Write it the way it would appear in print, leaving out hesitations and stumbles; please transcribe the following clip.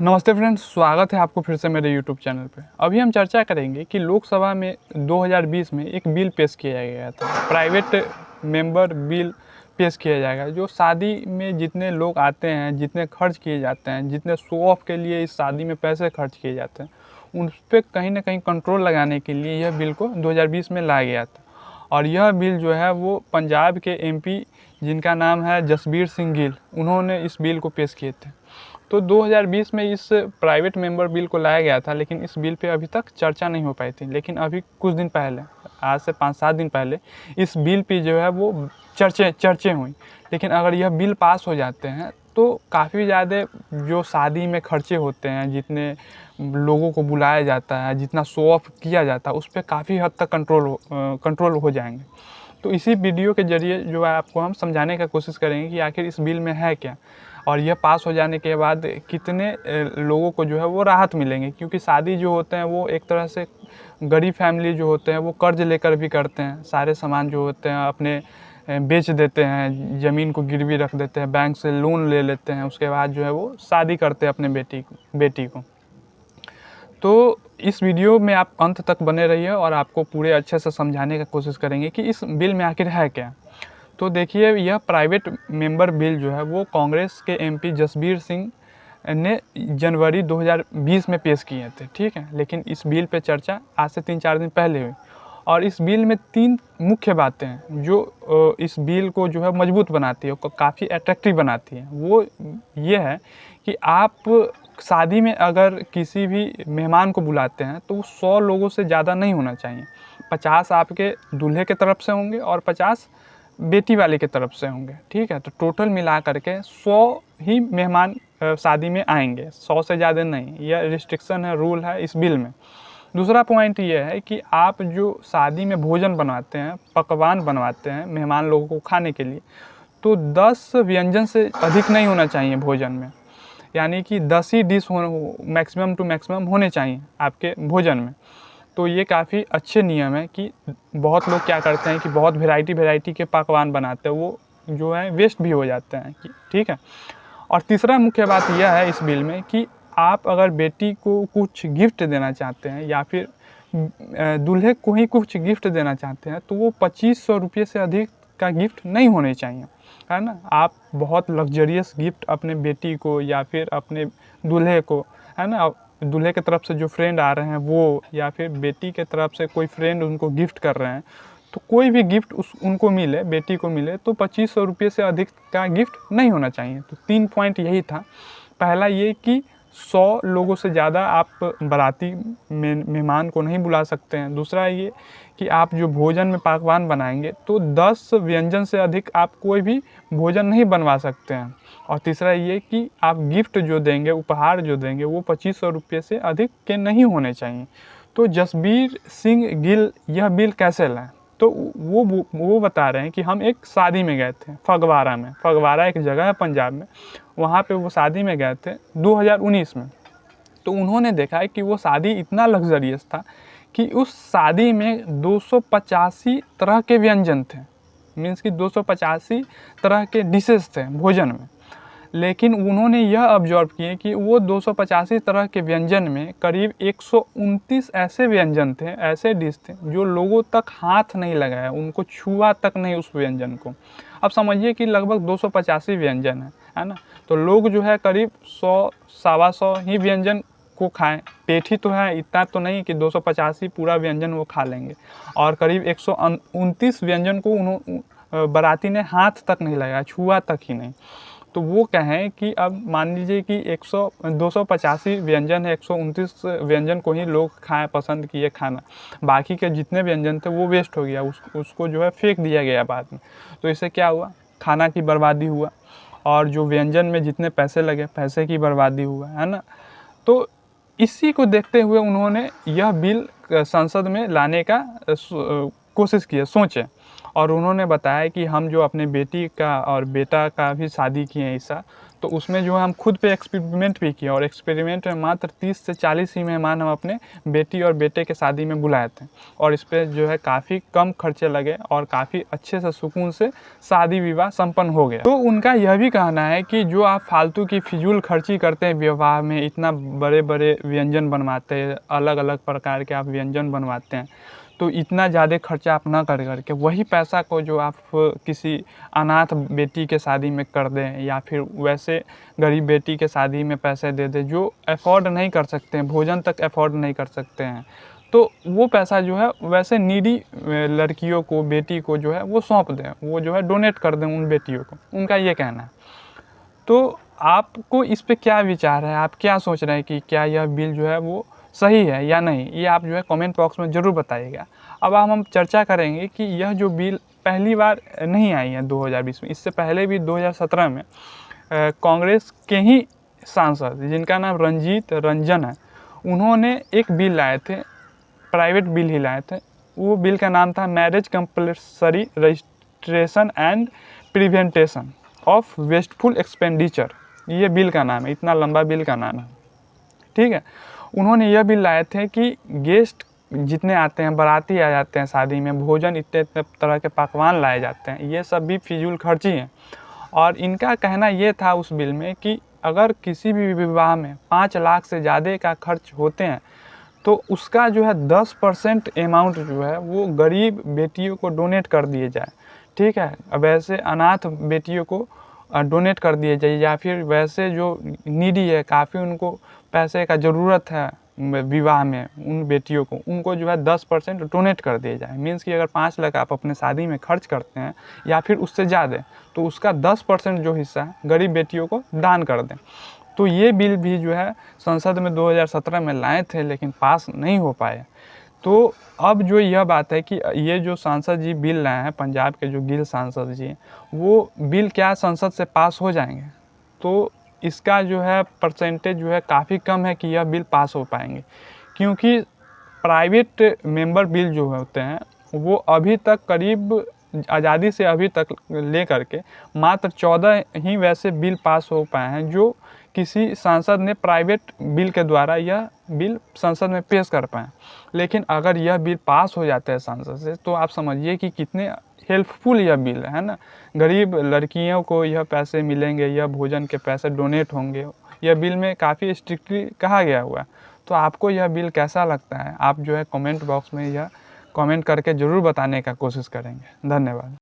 नमस्ते फ्रेंड्स, स्वागत है आपको फिर से मेरे यूट्यूब चैनल पे। अभी हम चर्चा करेंगे कि लोकसभा में 2020 में एक बिल पेश किया गया था, प्राइवेट मेंबर बिल पेश किया जाएगा। जो शादी में जितने लोग आते हैं, जितने खर्च किए जाते हैं, जितने शो ऑफ के लिए इस शादी में पैसे खर्च किए जाते हैं, उन पर कहीं ना कहीं कंट्रोल लगाने के लिए यह बिल को 2020 में लाया गया था। और यह बिल जो है वो पंजाब के एमपी जिनका नाम है जसबीर सिंह गिल, उन्होंने इस बिल को पेश किए थे। तो 2020 में इस प्राइवेट मेंबर बिल को लाया गया था, लेकिन इस बिल पे अभी तक चर्चा नहीं हो पाई थी। लेकिन अभी कुछ दिन पहले, आज से 5-7 दिन पहले, इस बिल पे जो है वो चर्चे हुई। लेकिन अगर यह बिल पास हो जाते हैं तो काफ़ी ज़्यादा जो शादी में खर्चे होते हैं, जितने लोगों को बुलाया जाता है, जितना शो ऑफ किया जाता है, उस पर काफ़ी हद तक कंट्रोल हो जाएंगे। तो इसी वीडियो के ज़रिए जो है आपको हम समझाने का कोशिश करेंगे कि आखिर इस बिल में है क्या, और यह पास हो जाने के बाद कितने लोगों को जो है वो राहत मिलेंगे। क्योंकि शादी जो होते हैं वो एक तरह से गरीब फैमिली जो होते हैं वो कर्ज लेकर भी करते हैं। सारे सामान जो होते हैं अपने बेच देते हैं, ज़मीन को गिरवी रख देते हैं, बैंक से लोन ले लेते हैं, उसके बाद जो है वो शादी करते हैं अपने बेटी को। तो इस वीडियो में आप अंत तक बने रहिए और आपको पूरे अच्छे से समझाने की कोशिश करेंगे कि इस बिल में आखिर है क्या। तो देखिए, यह प्राइवेट मेंबर बिल जो है वो कांग्रेस के एमपी जसबीर सिंह ने जनवरी 2020 में पेश किए थे, ठीक है। लेकिन इस बिल पे चर्चा आज से 3-4 दिन पहले हुई, और इस बिल में 3 मुख्य बातें हैं जो इस बिल को जो है मजबूत बनाती है, काफ़ी अट्रैक्टिव बनाती है। वो ये है कि आप शादी में अगर किसी भी मेहमान को बुलाते हैं तो 100 लोगों से ज़्यादा नहीं होना चाहिए। 50 आपके दूल्हे के तरफ से होंगे और 50 बेटी वाले की तरफ से होंगे, ठीक है। तो टोटल मिला करके 100 ही मेहमान शादी में आएंगे, 100 से ज़्यादा नहीं। यह रिस्ट्रिक्शन है, रूल है इस बिल में। दूसरा पॉइंट ये है कि आप जो शादी में भोजन बनवाते हैं, पकवान बनवाते हैं मेहमान लोगों को खाने के लिए, तो 10 व्यंजन से अधिक नहीं होना चाहिए भोजन में। यानी कि 10 ही डिश मैक्सिमम टू मैक्सिमम होने चाहिए आपके भोजन में। तो ये काफ़ी अच्छे नियम है कि बहुत लोग क्या करते हैं कि बहुत वैरायटी के पकवान बनाते हैं, वो जो है वेस्ट भी हो जाते हैं, ठीक है। और तीसरा मुख्य बात यह है इस बिल में कि आप अगर बेटी को कुछ गिफ्ट देना चाहते हैं या फिर दूल्हे को ही कुछ गिफ्ट देना चाहते हैं, तो वो 2500 रुपये से अधिक का गिफ्ट नहीं होने चाहिए, है ना। आप बहुत लग्जरियस गिफ्ट अपने बेटी को या फिर अपने दूल्हे को, है ना, दूल्हे की तरफ से जो फ्रेंड आ रहे हैं वो, या फिर बेटी के तरफ से कोई फ्रेंड उनको गिफ्ट कर रहे हैं, तो कोई भी गिफ्ट उनको मिले, बेटी को मिले, तो 2500 रुपये से अधिक का गिफ्ट नहीं होना चाहिए। तो 3 पॉइंट यही था। पहला ये कि 100 लोगों से ज़्यादा आप बाराती मेहमान को नहीं बुला सकते हैं। दूसरा ये कि आप जो भोजन में पकवान बनाएंगे तो 10 व्यंजन से अधिक आप कोई भी भोजन नहीं बनवा सकते हैं। और तीसरा ये कि आप गिफ्ट जो देंगे, उपहार जो देंगे, वो 2500 रुपये से अधिक के नहीं होने चाहिए। तो जसबीर सिंह गिल यह बिल कैसे लाए, तो वो बता रहे हैं कि हम एक शादी में गए थे फगवाड़ा में। फगवाड़ा एक जगह है पंजाब में, वहाँ पे वो शादी में गए थे 2019 में। तो उन्होंने देखा है कि वो शादी इतना लग्जरियस था कि उस शादी में 285 तरह के व्यंजन थे। मीन्स कि 285 तरह के डिशेस थे भोजन में। लेकिन उन्होंने यह ऑब्जर्व किए कि वो 285 तरह के व्यंजन में करीब 129 ऐसे व्यंजन थे, ऐसे डिश थे जो लोगों तक हाथ नहीं लगाया, उनको छुआ तक नहीं उस व्यंजन को। अब समझिए कि लगभग 285 व्यंजन है ना। तो लोग जो है करीब 100-125 ही व्यंजन को खाएं। पेट ही तो है, इतना तो नहीं कि 285 पूरा व्यंजन वो खा लेंगे। और करीब 129 व्यंजन को बाराती ने हाथ तक नहीं लगाया, छुआ तक ही नहीं। तो वो कहें कि अब मान लीजिए कि 285 व्यंजन है, 129 व्यंजन को ही लोग खाएं, पसंद किए खाना, बाकी के जितने व्यंजन थे वो वेस्ट हो गया, उसको जो है फेंक दिया गया बाद में। तो इससे क्या हुआ, खाना की बर्बादी हुआ, और जो व्यंजन में जितने पैसे लगे, पैसे की बर्बादी हुआ, है ना। तो इसी को देखते हुए उन्होंने यह बिल संसद में लाने का कोशिश की, सोचे। और उन्होंने बताया कि हम जो अपने बेटी का और बेटा का भी शादी किए ऐसा, तो उसमें जो है हम खुद पे एक्सपेरिमेंट भी किए और एक्सपेरिमेंट में मात्र 30 से 40 ही मेहमान हम अपने बेटी और बेटे के शादी में बुलाए थे और इस पर जो है काफ़ी कम खर्चे लगे और काफ़ी अच्छे से सुकून से शादी विवाह संपन्न हो गया। तो उनका यह भी कहना है कि जो आप फालतू की फिजूल खर्ची करते हैं विवाह में, इतना बड़े बड़े व्यंजन बनवाते हैं, अलग अलग प्रकार के आप व्यंजन बनवाते हैं, तो इतना ज़्यादा खर्चा आप ना कर करके वही पैसा को जो आप किसी अनाथ बेटी के शादी में कर दें या फिर वैसे गरीब बेटी के शादी में पैसे दे दें जो अफोर्ड नहीं कर सकते हैं, भोजन तक अफोर्ड नहीं कर सकते हैं, तो वो पैसा जो है वैसे नीडी लड़कियों को, बेटी को जो है वो सौंप दें, वो जो है डोनेट कर दें उन बेटियों को, उनका ये कहना है। तो आपको इस पे क्या विचार है, आप क्या सोच रहे हैं कि क्या यह बिल जो है वो सही है या नहीं, ये आप जो है कमेंट बॉक्स में ज़रूर बताइएगा। अब हम चर्चा करेंगे कि यह जो बिल पहली बार नहीं आई है 2020 में, इससे पहले भी 2017 में कांग्रेस के ही सांसद जिनका नाम रंजीत रंजन है, उन्होंने एक बिल लाए थे, प्राइवेट बिल ही लाए थे। वो बिल का नाम था marriage compulsory registration and prevention of wasteful expenditure, ये बिल का नाम है, इतना लंबा बिल का नाम है, ठीक है। उन्होंने यह बिल लाए थे कि गेस्ट जितने आते हैं, बाराती आ जाते हैं शादी में, भोजन इतने इतने तरह के पकवान लाए जाते हैं, ये सब भी फिजूल खर्ची हैं। और इनका कहना ये था उस बिल में कि अगर किसी भी विवाह में 5 लाख से ज़्यादा का खर्च होते हैं तो उसका जो है 10% अमाउंट जो है वो गरीब बेटियों को डोनेट कर दिए जाए, ठीक है। अब ऐसे अनाथ बेटियों को डोनेट कर दिए जाए या फिर वैसे जो नीडी है, काफ़ी उनको पैसे का ज़रूरत है विवाह में, उन बेटियों को, उनको जो है 10% डोनेट कर दिए जाए। मीन्स कि अगर 5 लाख आप अपने शादी में खर्च करते हैं या फिर उससे ज़्यादा, तो उसका 10% जो हिस्सा है गरीब बेटियों को दान कर दें। तो ये बिल भी जो है संसद में 2017 में लाए थे लेकिन पास नहीं हो पाए। तो अब जो यह बात है कि ये जो सांसद जी बिल लाए हैं, पंजाब के जो गिल सांसद जी, वो बिल क्या संसद से पास हो जाएंगे? तो इसका जो है परसेंटेज जो है काफ़ी कम है कि यह बिल पास हो पाएंगे, क्योंकि प्राइवेट मेंबर बिल जो होते हैं वो अभी तक करीब आज़ादी से अभी तक ले करके मात्र 14 ही वैसे बिल पास हो पाए हैं जो किसी सांसद ने प्राइवेट बिल के द्वारा यह बिल संसद में पेश कर पाए। लेकिन अगर यह बिल पास हो जाता है संसद से, तो आप समझिए कि कितने हेल्पफुल यह बिल है ना। गरीब लड़कियों को यह पैसे मिलेंगे, यह भोजन के पैसे डोनेट होंगे, यह बिल में काफ़ी स्ट्रिक्टली कहा गया हुआ है। तो आपको यह बिल कैसा लगता है, आप जो है कमेंट बॉक्स में यह कमेंट करके ज़रूर बताने का कोशिश करेंगे। धन्यवाद।